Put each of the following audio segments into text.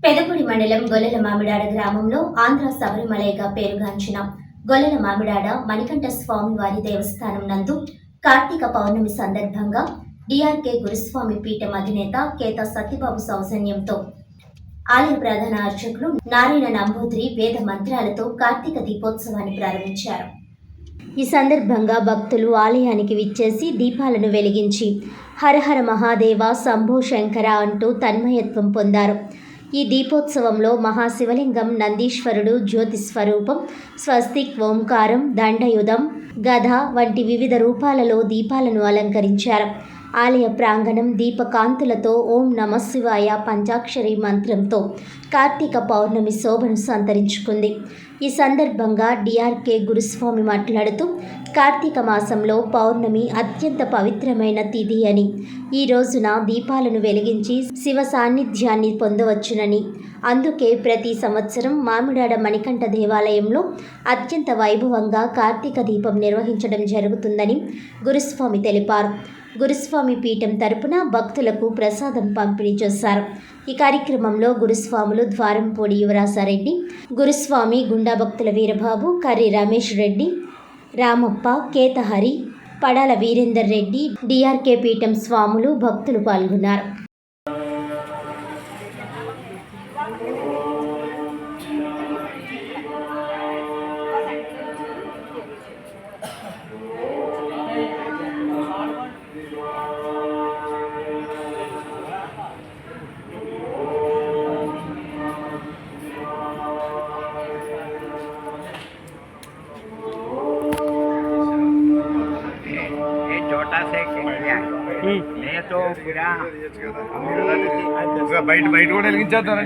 పెదపూడి మండలం గొల్లల మామిడాడ గ్రామంలో ఆంధ్ర శబరిమలైగా పేరుగాంచిన గొల్లల మామిడాడ మణికంఠ స్వామి వారి దేవస్థానం నందు కార్తీక పౌర్ణమి సందర్భంగా డిఆర్కే గురుస్వామి పీఠం అధినేత కేత సత్యబాబు సౌజన్యంతో ఆలయ ప్రధాన అర్చకులు నారాయణ నంబూద్రి వేద మంత్రాలతో కార్తీక దీపోత్సవాన్ని ప్రారంభించారు. ఈ సందర్భంగా భక్తులు ఆలయానికి విచ్చేసి దీపాలను వెలిగించి హరహర మహాదేవ శంభో శంకర అంటూ తన్మయత్వం పొందారు. ఈ దీపోత్సవంలో మహాశివలింగం, నందీశ్వరుడు, జ్యోతి స్వరూపం, స్వస్తిక్, ఓంకారం, దండయుధం, గద వంటి వివిధ రూపాలలో దీపాలను అలంకరించారు. ఆలయ ప్రాంగణం దీపకాంతులతో ఓం నమశివాయ పంచాక్షరి మంత్రంతో కార్తీక పౌర్ణమి శోభను సంతరించుకుంది. ఈ సందర్భంగా డిఆర్కే గురుస్వామి మాట్లాడుతూ కార్తీక మాసంలో పౌర్ణమి అత్యంత పవిత్రమైన తిథి అని, ఈ రోజున దీపాలను వెలిగించి శివ సాన్నిధ్యాన్ని పొందవచ్చునని, అందుకే ప్రతి సంవత్సరం మామిడాడ మణికంఠ దేవాలయంలో అత్యంత వైభవంగా కార్తీక దీపం నిర్వహించడం జరుగుతుందని గురుస్వామి తెలిపారు. గురుస్వామి పీఠం తరపున భక్తులకు ప్రసాదం పంపిణీ చేశారు. ఈ కార్యక్రమంలో గురుస్వాములు ద్వారంపూడి యువరాసారెడ్డి, గురుస్వామి గుండా భక్తుల వీరబాబు, కర్రి రమేష్ రెడ్డి, రామప్ప, కేతహరి, పడాల వీరేందర్ రెడ్డి, డిఆర్కే పీఠం స్వాములు, భక్తులు పాల్గొన్నారు. బయట కూడా వెలిగించేద్దాం.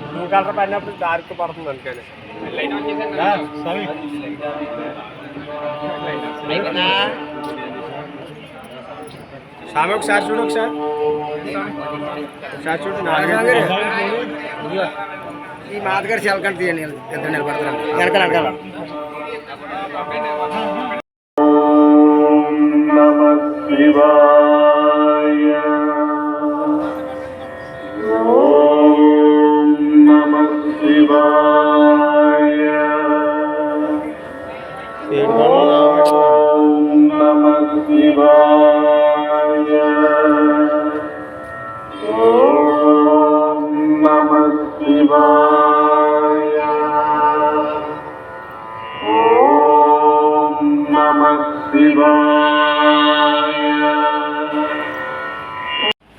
బ్లూ కలర్ పడినప్పుడు డార్క్ పడుతుంది అందుకని. స్వామి ఒకసారి చూడు, ఒకసారి చూడు. ఈ మాతగారు చెలకంట తీయండి, ఇద్దరు నిలబడతారు వెనకాల వెనకాల.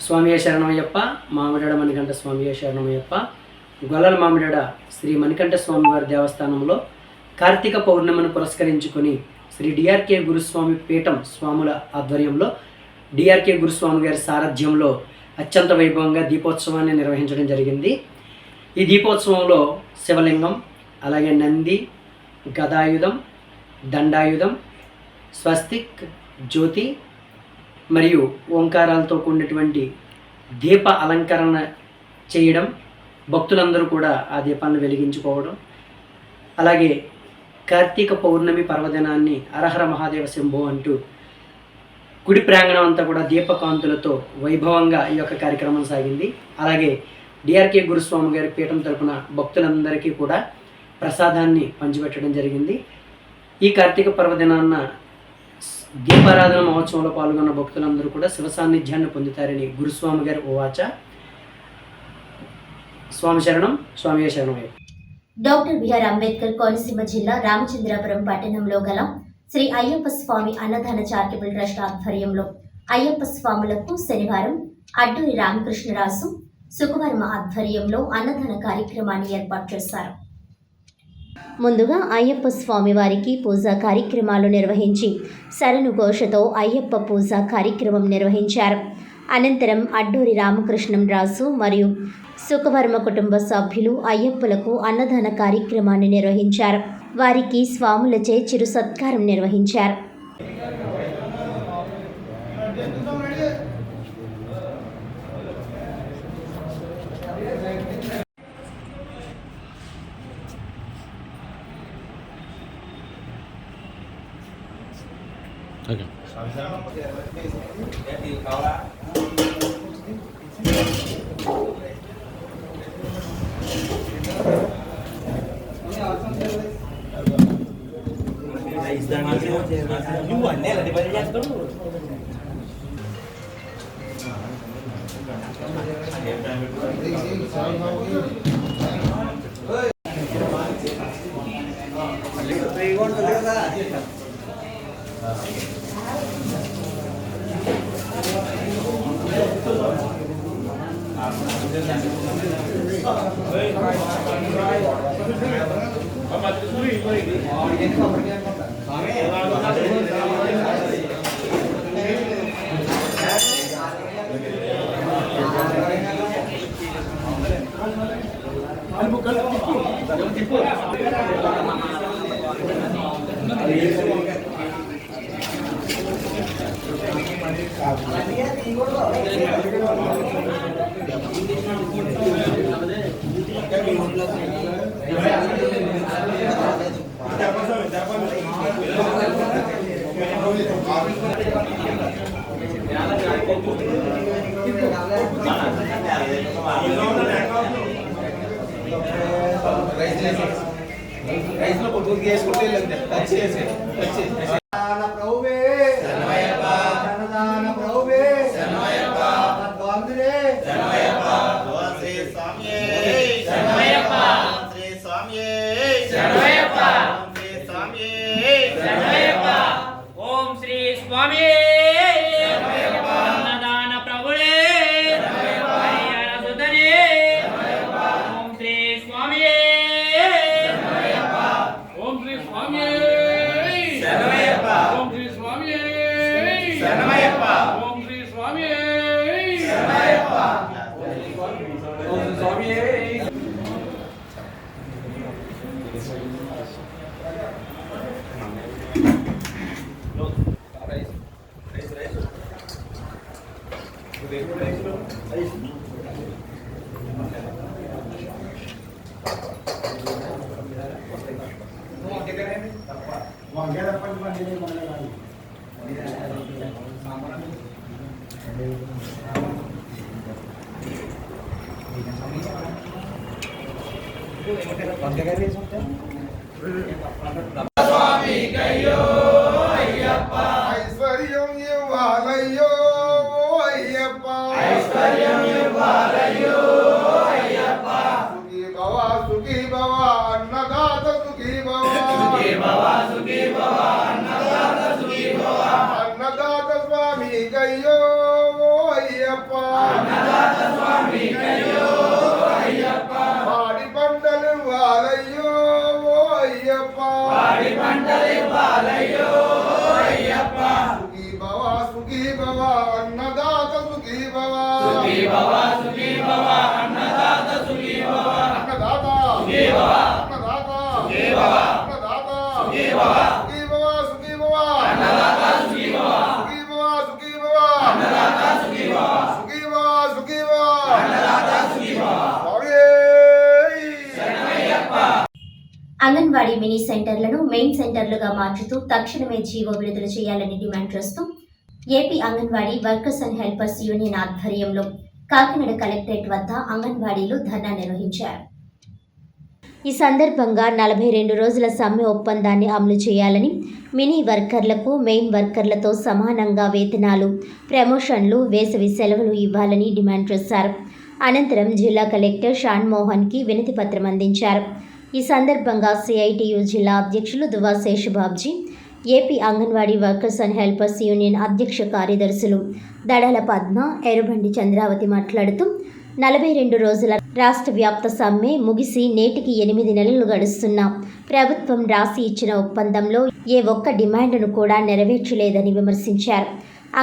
స్వామియే శరణమయ్యప్ప. మామిడాడ మణికంఠ స్వామియే శరణమయ్యప్ప. గొల్లల మామిడాడ శ్రీ మణికంఠ స్వామి వారి దేవస్థానంలో కార్తీక పౌర్ణమిని పురస్కరించుకొని శ్రీ డిఆర్కే గురుస్వామి పీఠం స్వాముల ఆధ్వర్యంలో డిఆర్కే గురుస్వామి గారి సారథ్యంలో అత్యంత వైభవంగా దీపోత్సవాన్ని నిర్వహించడం జరిగింది. ఈ దీపోత్సవంలో శివలింగం, అలాగే నంది, గదాయుధం, దండాయుధం, స్వస్తిక్, జ్యోతి మరియు ఓంకారాలతో కూడినటువంటి దీప అలంకరణ చేయడం, భక్తులందరూ కూడా ఆ దీపాలను వెలిగించుకోవడం, అలాగే కార్తీక పౌర్ణమి పర్వదినాన్ని హరహర మహాదేవ శంభో అంటూ గుడి ప్రాంగణం అంతా కూడా దీపకాంతులతో వైభవంగా ఈ యొక్క కార్యక్రమం సాగింది. అలాగే డిఆర్కే గురుస్వామి గారి పీఠం తరపున భక్తులందరికీ కూడా ప్రసాదాన్ని పంచిపెట్టడం జరిగింది. ఈ కార్తీక పర్వదినాన్న దీపారాధన మహోత్సవంలో పాల్గొన్న భక్తులందరూ కూడా శివ సాన్నిధ్యాన్ని పొందుతారని గురుస్వామి గారు ఓవాచ. స్వామి శరణం, స్వామియే శరణమయ్య. డాక్టర్ బిఆర్ అంబేద్కర్ కోనసీమ జిల్లా రామచంద్రాపురం పట్టణంలో గల శ్రీ అయ్యప్ప స్వామి అన్నదాన చారిటబుల్ ట్రస్ట్ ఆధ్వర్యంలో అయ్యప్ప స్వాములకు శనివారం అడ్డూరి రామకృష్ణరాజు, శుక్రవారం ఆధ్వర్యంలో అన్నదాన కార్యక్రమాన్ని ఏర్పాటు చేశారు. ముందుగా అయ్యప్ప స్వామి వారికి పూజా కార్యక్రమాలు నిర్వహించి శరణు ఘోషతో అయ్యప్ప పూజా కార్యక్రమం నిర్వహించారు. అనంతరం అడ్డూరి రామకృష్ణం రాజు మరియు సుఖవర్మ కుటుంబ సభ్యులు అయ్యప్పలకు అన్నదాన కార్యక్రమాన్ని నిర్వహించారు. వారికి స్వాములచే చిరు సత్కారం నిర్వహించారు. ఓకే. ఓం శ్రీ స్వామి అన్నదాన ప్రభుడే హరిహర సుతనే ఓం శ్రీ స్వామి ఓం శ్రీ స్వామి ఓం శ్రీ స్వామి ఓం శ్రీ స్వామి ఐశ్వర్యం ఇవ్వాలయ్యో అయ్యప్ప సుఖీ భవ అన్నదాత సుఖీ భవ అన్నదాత స్వామి కయ్యో అయ్యప్ప పాడి పంటలు ఇవ్వాలయ్యో అయ్యప్ప సుఖీ భవ అన్నదాత సుఖీ భవ అన్నదాత అన్నదాత అన్నదాత సుఖీ భవ సుఖీ భవ సుఖీ భవ అంగన్వాడీ మినీ సెంటర్లను మెయిన్ సెంటర్లుగా మార్చుతూ తక్షణమే జీవో విడుదల చేయాలని డిమాండ్ చేస్తూ AP anganwadi workers and helpers union ఆధ్వర్యంలో కాకినాడ కలెక్టరేట్ వద్ద అంగన్వాడీలు ధర్నా నిర్వహించారు. ఈ సందర్భంగా 42 రోజుల సమ్మె ఒప్పందాన్ని అమలు చేయాలని, మినీ వర్కర్లకు మెయిన్ వర్కర్లతో సమానంగా వేతనాలు, ప్రమోషన్లు, వేసవి సెలవులు ఇవ్వాలని డిమాండ్ చేశారు. అనంతరం జిల్లా కలెక్టర్ షాన్ మోహన్కి వినతి పత్రం అందించారు. ఈ సందర్భంగా సిఐటియు జిల్లా అధ్యక్షులు దువా Sesha Babji, AP anganwadi workers and helpers union అధ్యక్ష కార్యదర్శులు దడాల పద్మ, ఎర్రబండి చంద్రావతి మాట్లాడుతూ 42 రోజుల రాష్ట్ర వ్యాప్త సమ్మె ముగిసి నేటికి 8 నెలలు గడుస్తున్నా ప్రభుత్వం రాసి ఇచ్చిన ఒప్పందంలో ఏ ఒక్క డిమాండ్ను కూడా నెరవేర్చలేదని విమర్శించారు.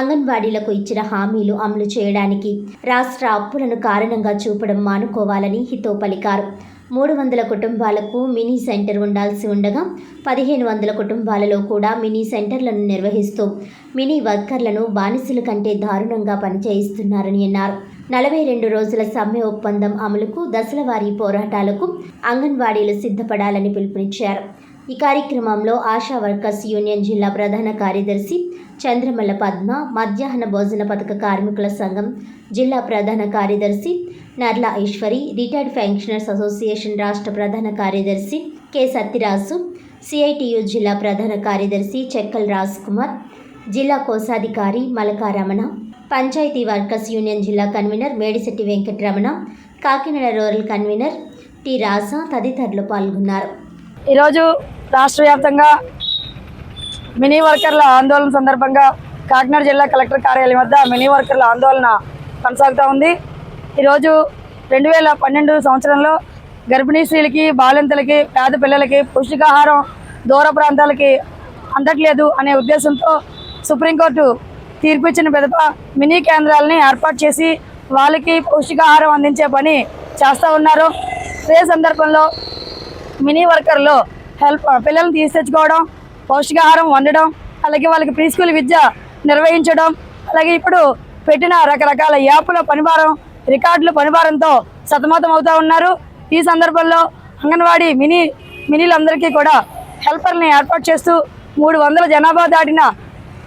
అంగన్వాడీలకు ఇచ్చిన హామీలు అమలు చేయడానికి రాష్ట్ర అప్పులను కారణంగా చూపడం మానుకోవాలని హితో పలికారు. 300 కుటుంబాలకు మినీ సెంటర్ ఉండాల్సి ఉండగా 1500 కుటుంబాలలో కూడా మినీ సెంటర్లను నిర్వహిస్తూ మినీ వర్కర్లను బానిసల కంటే దారుణంగా పనిచేయిస్తున్నారని అన్నారు. 42 రోజుల సమ్మె ఒప్పందం అమలుకు దశలవారీ పోరాటాలకు అంగన్వాడీలు సిద్ధపడాలని పిలుపునిచ్చారు. ఈ కార్యక్రమంలో ఆశా వర్కర్స్ యూనియన్ జిల్లా ప్రధాన కార్యదర్శి చంద్రమల్ల పద్మ, మధ్యాహ్న భోజన పథక కార్మికుల సంఘం జిల్లా ప్రధాన కార్యదర్శి Narla Eswari, retired pensioners association రాష్ట్ర ప్రధాన కార్యదర్శి కె సత్యరాజు, సిఐటియు జిల్లా ప్రధాన కార్యదర్శి చెక్కల్ రాజ్ కుమార్, జిల్లా కోశాధికారి మలకారమణ, పంచాయతీ వర్కర్స్ యూనియన్ జిల్లా convener Medisetti Venkataramana, Kakinada rural convener T Raja తదితరులు పాల్గొన్నారు. ఈరోజు రాష్ట్ర వ్యాప్తంగా మినీ వర్కర్ల ఆందోళన సందర్భంగా కాకినాడ జిల్లా కలెక్టర్ కార్యాలయం వద్ద మినీ వర్కర్ల ఆందోళన కొనసాగుతూ ఉంది. ఈరోజు 2012 సంవత్సరంలో గర్భిణీ స్త్రీలకి, బాలింతలకి, పేద పిల్లలకి పౌష్టికాహారం దూర ప్రాంతాలకి అందట్లేదు అనే ఉద్దేశంతో సుప్రీంకోర్టు తీర్పు ఇచ్చిన పిదప మినీ కేంద్రాలని ఏర్పాటు చేసి వాళ్ళకి పౌష్టికాహారం అందించే పని చేస్తూ ఉన్నారు. అదే సందర్భంలో మినీ వర్కర్లు పిల్లల్ని తీసుకొచ్చుకోవడం, పౌష్టికాహారం వండడం, అలాగే వాళ్ళకి ప్రీ స్కూల్ విద్య నిర్వహించడం, అలాగే ఇప్పుడు పెట్టిన రకరకాల యాప్ల పనిభారం, రికార్డుల పనిభారంతో సతమతం అవుతూ ఉన్నారు. ఈ సందర్భంలో అంగన్వాడీ మినీలందరికీ కూడా హెల్పర్ని ఏర్పాటు చేస్తూ 300 జనాభా దాటిన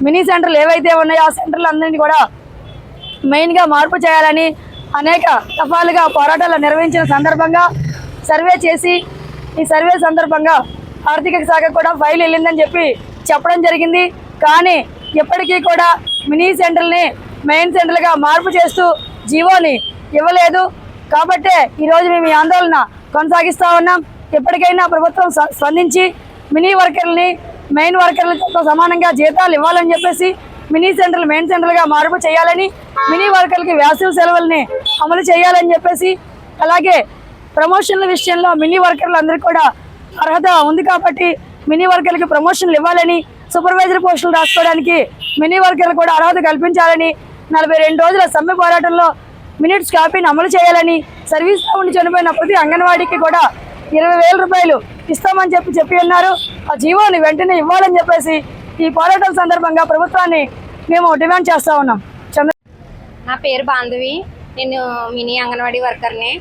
మినీ సెంటర్లు ఏవైతే ఉన్నాయో ఆ సెంటర్లందరినీ కూడా మెయిన్గా మార్పు చేయాలని అనేక దఫాలుగా పోరాటాలు నిర్వహించిన సందర్భంగా సర్వే చేసి ఈ సర్వే సందర్భంగా ఆర్థిక శాఖ కూడా ఫైల్ వెళ్ళిందని చెప్పడం జరిగింది. కానీ ఇప్పటికీ కూడా మినీ సెంటర్ని మెయిన్ సెంటర్లుగా మార్పు చేస్తూ జీవోని ఇవ్వలేదు. కాబట్టే ఈరోజు మేము ఈ ఆందోళన కొనసాగిస్తూ ఉన్నాం. ఎప్పటికైనా ప్రభుత్వం స్పందించి మినీ వర్కర్లని మెయిన్ వర్కర్లతో సమానంగా జీతాలు ఇవ్వాలని చెప్పేసి మినీ సెంటర్లు మెయిన్ సెంటర్లుగా మార్పు చేయాలని, మినీ వర్కర్లకి వేసవి సెలవుల్ని అమలు చేయాలని చెప్పేసి, అలాగే ప్రమోషన్ల విషయంలో మినీ వర్కర్లు అందరికీ కూడా అర్హత ఉంది కాబట్టి మినీ వర్కర్లకి ప్రమోషన్లు ఇవ్వాలని, సూపర్వైజర్ పోస్టులు రాసుకోవడానికి మినీ వర్కర్లు కూడా అర్హత కల్పించాలని, 42 రోజుల సమ్మె పోరాటంలో మినిట్స్ కాపీని అమలు చేయాలని, సర్వీస్లో ఉండి చనిపోయిన ప్రతి అంగన్వాడీకి కూడా 20,000 రూపాయలు ఇస్తామని చెప్పి ఉన్నారు. ఆ జీవోని వెంటనే ఇవ్వాలని చెప్పేసి ఈ పోరాటం సందర్భంగా ప్రభుత్వాన్ని మేము డిమాండ్ చేస్తూ ఉన్నాం. నా పేరు బాంధవి, నేను మినీ అంగన్వాడీ వర్కర్ని.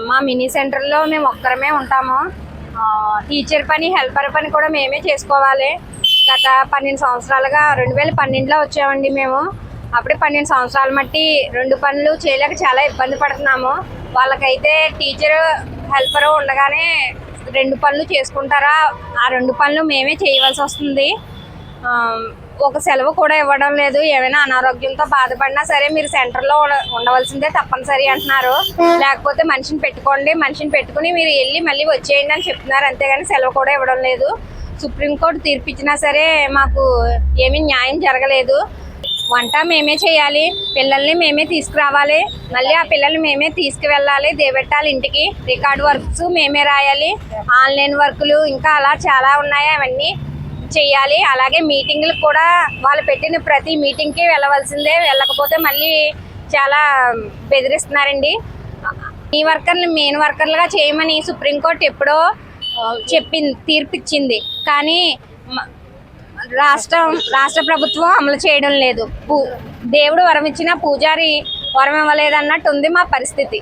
మా మినీ సెంటర్లో మేము ఒక్కరమే ఉంటాము. టీచర్ పని, హెల్పర్ పని కూడా మేమే చేసుకోవాలి. గత 12 సంవత్సరాలుగా 2012లో వచ్చామండి మేము. అప్పుడే 12 సంవత్సరాలు మట్టి 2 పనులు చేయలేక చాలా ఇబ్బంది పడుతున్నాము. వాళ్ళకైతే టీచరు, హెల్పరు ఉండగానే 2 పనులు చేసుకుంటారా, ఆ 2 పనులు మేమే చేయవలసి వస్తుంది. ఒక సెలవు కూడా ఇవ్వడం లేదు. ఏమైనా అనారోగ్యంతో బాధపడినా సరే మీరు సెంటర్లో ఉండవలసిందే తప్పనిసరి అంటున్నారు. లేకపోతే మనిషిని పెట్టుకుని మీరు వెళ్ళి మళ్ళీ వచ్చేయండి అని చెప్తున్నారు. అంతేగాని సెలవు కూడా ఇవ్వడం లేదు. సుప్రీంకోర్టు తీర్పిచ్చినా సరే మాకు ఏమీ న్యాయం జరగలేదు. వంట మేమే చేయాలి, పిల్లల్ని మేమే తీసుకురావాలి, మళ్ళీ ఆ పిల్లల్ని మేమే తీసుకువెళ్ళాలి, దేబెట్టాలి ఇంటికి, రికార్డ్ వర్క్స్ మేమే రాయాలి, ఆన్లైన్ వర్కులు ఇంకా అలా చాలా ఉన్నాయి, అవన్నీ చెయ్యాలి. అలాగే మీటింగ్లకు కూడా వాళ్ళు పెట్టిన ప్రతి మీటింగ్కి వెళ్ళవలసిందే. వెళ్ళకపోతే మళ్ళీ చాలా బెదిరిస్తున్నారండి. ఈ వర్కర్ని మెయిన్ వర్కర్లుగా చేయమని సుప్రీంకోర్టు ఎప్పుడో తీర్పిచ్చింది. కానీ రాష్ట్ర ప్రభుత్వం అమలు చేయడం లేదు. దేవుడు వరం ఇచ్చిన పూజారి వరం ఇవ్వలేదన్నట్టు ఉంది మా పరిస్థితి.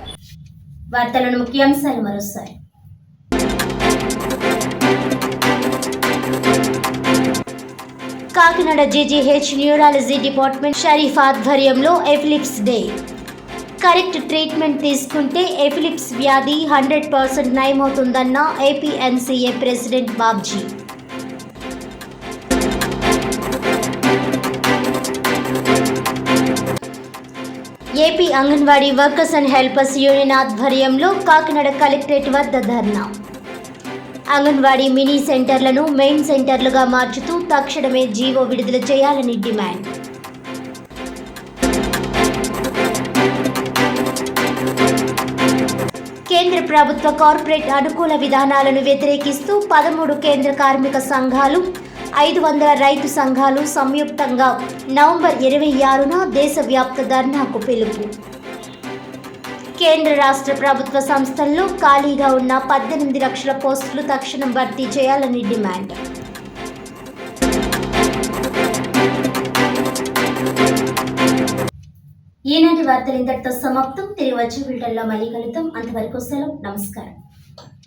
వార్తలను ముఖ్యాంశాలు మరోసారి. Kakinada GGH neurology department Sharif ఆధ్వర్యంలో ఎపిలిప్స్ డే. కరెక్ట్ ట్రీట్మెంట్ తీసుకుంటే ఎపిలిప్స్ వ్యాధి 100% నయమవుతుందన్న APNCA president Babji. AP anganwadi workers and helpers union ఆధ్వర్యంలో కాకినాడ కలెక్టరేట్ వద్ద ధర్నా. అంగన్వాడీ మినీ సెంటర్లను మెయిన్ సెంటర్లుగా మార్చుతూ తక్షణమే జీవో విడుదల చేయాలని డిమాండ్. కేంద్ర ప్రభుత్వ కార్పొరేట్ అనుకూల విధానాలను వ్యతిరేకిస్తూ 13 కేంద్ర కార్మిక సంఘాలు, 500 రైతు సంఘాలు సంయుక్తంగా నవంబర్ 26న దేశవ్యాప్త ధర్నాకు పిలుపు. కేంద్ర రాష్ట్ర ప్రభుత్వ సంస్థల్లో ఖాళీగా ఉన్న 18 లక్షల పోస్టులు తక్షణం భర్తీ చేయాలని డిమాండ్. ఈనాటి వార్తలు ఇంతటితో సమాప్తం. తిరిగి వచ్చే బులెటిన్లో మళ్ళీ కలుద్దాం. అంతవరకు సెలవు. నమస్కారం.